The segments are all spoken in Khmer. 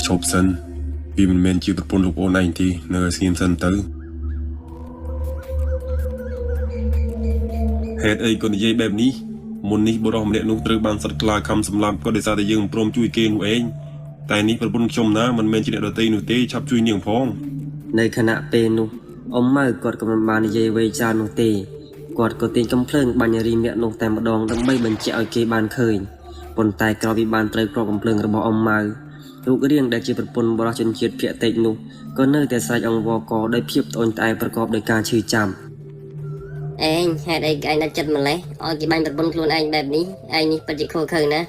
ឈប់សិនវាមិនមែនជាប្រពន្ធលោកអូនឯងទេនៅឲ្យស្ងៀមសិនទៅហេតុអីក៏និយាយបែបនេះមុននេះបុរសម្នាក់នោះត្រូវបានសត្វខ្លាខំសម្លាប់ក៏ដោយសារតែយើងមិនព្រមជួយគេនោះឯងតែនេះប្រពន្ធខ្ញុំណាមិនមែនជាអ្នកដទៃនោះទេឆាប់ជួយនាងផងในขณะពេលនោះអ៊ំម៉ៅគាត់ក៏មិនបាននិយាយអ្វីច្រើននោះទេគាត់ក៏ទាញកំភ្លើងបាញ់រីមាក់នោះតែម្ដងដើម្បីបញ្ជាក់ឲ្យគេបានឃើញប៉ុន្តែក្រោយពីបានត្រូវគ្រាប់កំភ្លើងរបស់អ៊ំម៉ៅរូបរាងដែលជាប្រពន្ធបរិសុជនជាតិភាគតិចនោះក៏នៅតែស្រែកអង្វរកដោយភាពត្អូញត្អែរប្រកបដោយការឈឺចាំឯងហេតុអីឯងដាក់ចិត្តម្លេះឲ្យគេបាញ់ប្រពន្ធខ្លួនឯងបែបនេះឯងនេះពិតជាខុសខើណា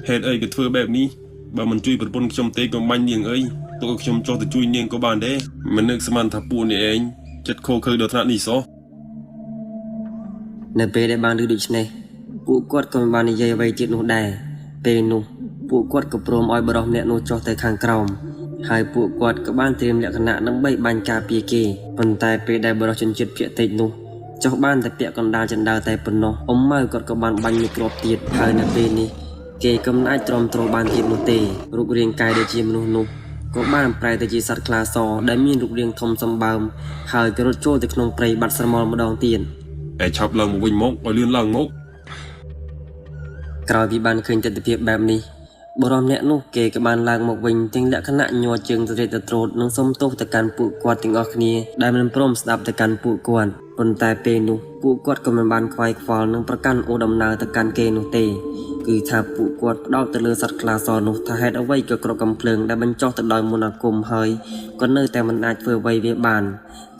ហេតុអីក៏ធ្វើបែបនេះបើមិនជួយប្រពន្ធខ្ញុំទេក៏បាញ់នាងអីទុកឲ្យខ្ញុំចុះទៅជួយនាងក៏បានដែរមិននឹកស្មានថាពួកនេះឯងចិត្តខុសខើដល់ថ្នាក់នេះសោះនៅពេលដែលបានឮដូច្នេះពួកគាត់ក៏មិនបាននិយាយអ្វីទៀតនោះដែរពេលនោះពួកគាត់ក៏ព្រមឲ្យបរិសុម្នាក់នោះចុះទៅខាងក្រោមហើយពួកគាត់ក៏បានត្រៀមលក្ខណៈដើម្បីបាញ់ការពារគេប៉ុន្តែពេលដែលបរិសុជនជាតិភាគតិចនោះចុះបានតែពាក់កណ្ដាលចណ្ដើតែប៉ុណ្ណោះអ៊ំម៉ៅគាត់ក៏បានបាញ់មួយគ្រាប់ទៀតហើយនៅពេលនេះគេក៏មិនអាចទ្រាំទ្របានទៀតនោះទេរូបរាងកាយដែលជាមនុស្សនោះក៏បានប្រែទៅជាសត្វខ្លាសដែលមានរូបរាងធំសម្បើមហើយក៏រត់ចូលទៅក្នុងព្រៃបាត់ស្រមោលម្ដងទៀតឯឆាប់ឡើងមកវិញមកឲ្យលឿនឡើងមកក្រោយពីបានឃើញទស្សនវិជ្ជាបែបនេះបរិសុម្នាក់នោះគេក៏បានឡើងមកវិញទាំងលក្ខណៈញ័រជើងទៅរេតទៅត្រួតនិងសុំទោសទៅកាន់ពួកគាត់ទាំងអស់គ្នាដែលមិនព្រមស្ដាប់ទៅកាន់ពួកគាត់ប៉ុន្តែពេលនោះពួកគាត់ក៏មិនបានខ្វាយខ្វល់នឹងប្រកាន់អូដំណើរទៅកាន់គេនោះទេគឺថាពួកគាត់ផ្ដោតទៅលើសត្វខ្លាសនោះថាហេតុអ្វីក៏គ្រាប់កំភ្លើងដែលបញ្ចុះទៅដោយមន្តអាគមហើយក៏នៅតែមិនអាចធ្វើអ្វីវាបាន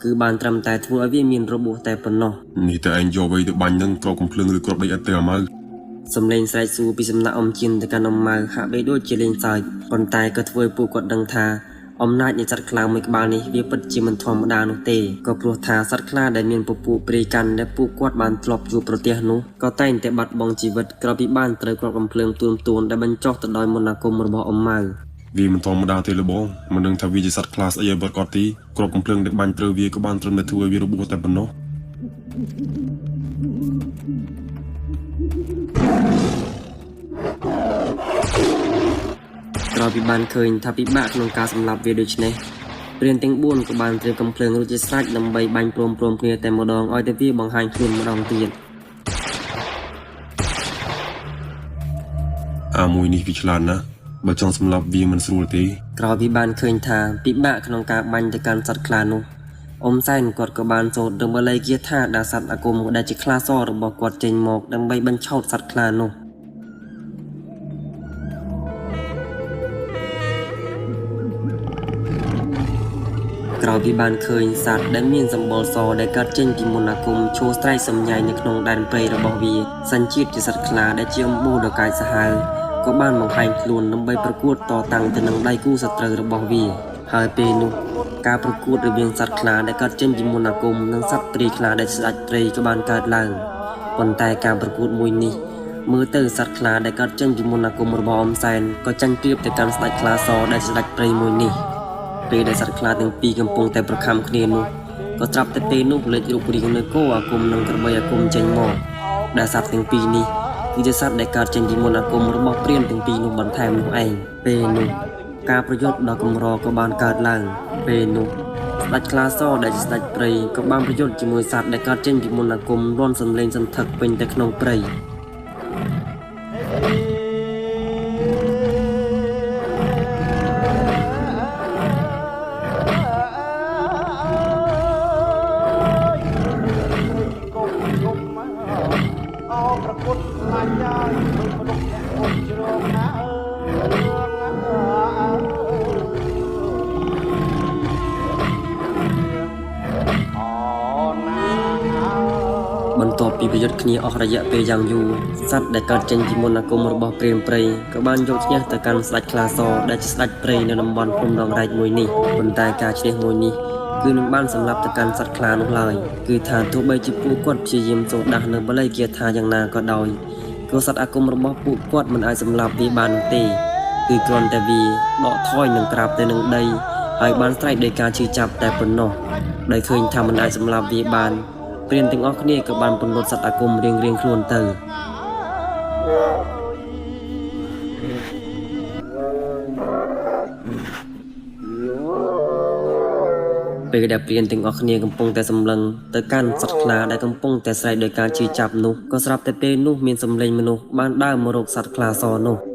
គឺបានត្រឹមតែធ្វើឲ្យវាមានរបួសតែប៉ុណ្ណោះនេះតែឯងយកអ្វីទៅបាញ់នឹងគ្រាប់កំភ្លើងឬគ្រាប់ដីអត់ទៅអាម៉ៅសំឡេងស្រែកសួរពីសំណាក់អ៊ំជិនទៅកាន់អ៊ំម៉ៅហាក់បីដូចជាលេងសើចប៉ុន្តែក៏ធ្វើឲ្យពួកគាត់ដឹងថាអំណាចនៃសត្វខ្លាមួយក្បាលនេះវាពិតជាមិនធម្មតានោះទេក៏ព្រោះថាសត្វខ្លាដែលមានពពួកព្រាយកាន់ដែលពួកគាត់បានធ្លាប់ជួបប្រទះនោះក៏តែងតែបាត់បង់ជីវិតក្រោយពីបានត្រូវគ្រាប់កំភ្លើងទួនដែលបញ្ចុះទៅដោយមន្តអាគមរបស់អ៊ំម៉ៅវាមិនធម្មតាទេលបងមិនដឹងថាវាជាសត្វខ្លាស្អីឲ្យបត់គាត់ទីគ្រាប់កំភ្លើងដែលបាញ់ត្រូវវាក៏បានត្រឹមតែធ្វើឲ្យវារបួសតែប៉ុណ្ណោះក្រោយពីបានឃើញថាពិបាកក្នុងការសម្លាប់វាដូច្នេះព្រានទាំង4ក៏បានត្រៀមកំភ្លើងរួចជាស្រេចដើម្បីបាញ់ព្រមគ្នាតែម្ដងឲ្យតែវាបង្ហាញខ្លួនម្ដងទៀតអាមួយនេះវាឆ្លាតណាស់បើចង់សម្លាប់វាមិនស្រួលទេក្រោយពីបានឃើញថាពិបាកក្នុងការបាញ់ទៅកាន់សត្វខ្លានោះអ៊ំសែនគាត់ក៏បានសូត្រនឹងបល័យគាថាដាក់សត្វអាគមដែលជាខ្លាសរបស់គាត់ចេញមកដើម្បីបញ្ឆោតសត្វខ្លានោះក្រោយពីបានឃើញសត្វដែលមានសម្បុរសដែលកើតចេញពីមន្តអាគមឈួរស្រែកសំញ៉ៃនៅក្នុងដែនព្រៃរបស់វាសញ្ជាតិជាសត្វខ្លាដែលជាអំបូរដ៏កាយសាហាវក៏បានបង្ហាញខ្លួនដើម្បីប្រកួតតតាំងទៅនឹងដៃគូសត្រូវរបស់វាហើយពេលនោះការប្រកួតរវាងសត្វខ្លាដែលកើតចេញពីមន្តអាគមនិងសត្វព្រៃខ្លាដែលស្ដេចព្រៃក៏បានកើតឡើងប៉ុន្តែការប្រកួតមួយនេះមើលទៅសត្វខ្លាដែលកើតចេញពីមន្តអាគមរបស់អ៊ំសែនក៏ចាញ់ប្រៀបទៅកាន់ស្ដេចខ្លាសដែលស្ដេចព្រៃមួយនេះពេលដែលសត្វខ្លាទាំងពីរកំពុងតែប្រខំគ្នានោះក៏ត្រាប់តែពេលនោះលេចរូបរាងនៅគោអាគមនិងក្របីអាគមចេញមកដែលសត្វទាំងពីរនេះគឺជាសត្វដែលកើតចេញពីមន្តអាគមរបស់ព្រានទាំងពីរនោះបន្ថែមនោះឯងពេលនោះការប្រយុទ្ធដ៏កម្រក៏បានកើតឡើងពេលនោះស្ដេចខ្លាសដែលជាស្ដេចព្រៃក៏បានប្រយុទ្ធជាមួយសត្វដែលកើតចេញពីមន្តអាគមរាន់សំឡេងសន្ធឹកពេញទៅក្នុងព្រៃបន្ទាប់ពីប្រយុទ្ធគ្នាអស់រយៈពេលយ៉ាងយូរសត្វដែលកើតចេញពីមន្តអាគមរបស់ព្រានព្រៃក៏បានយកឈ្នះទៅកាន់ស្ដេចខ្លាសដែលជាស្ដេចព្រៃនៅតំបន់ភ្នំដងរែកមួយនេះប៉ុន្តែការឈ្នះមួយនេះគឺនឹងបានសម្លាប់ទៅកាន់សត្វខ្លានោះឡើយគឺថាទោះបីជាពួកគាត់ព្យាយាមសូត្រដាស់នៅបល័យគាថាយ៉ាងណាក៏ដោយក៏សត្វអាគមរបស់ពួកគាត់មិនអាចសម្លាប់វាបាននោះទេគឺគ្រាន់តែវាដកថយនឹងក្រាបទៅនឹងដីហើយបានស្រែកដោយការឈឺចាប់តែប៉ុណ្ណោះដោយឃើញថាមិនអាចសម្លាប់វាបានព្រានទាំងអស់គ្នាក៏បានពន្លត់សត្វអាគមរៀងខ្លួនទៅ ពេលដែលព្រានទាំងអស់គ្នាកំពុងតែសម្លឹងទៅកាន់សត្វខ្លាដែលកំពុងតែស្រែកដោយការជឿចាប់នោះក៏ស្រាប់តែពេលនោះមានសម្លេងមនុស្សបានដើរមករកសត្វខ្លាសនោះ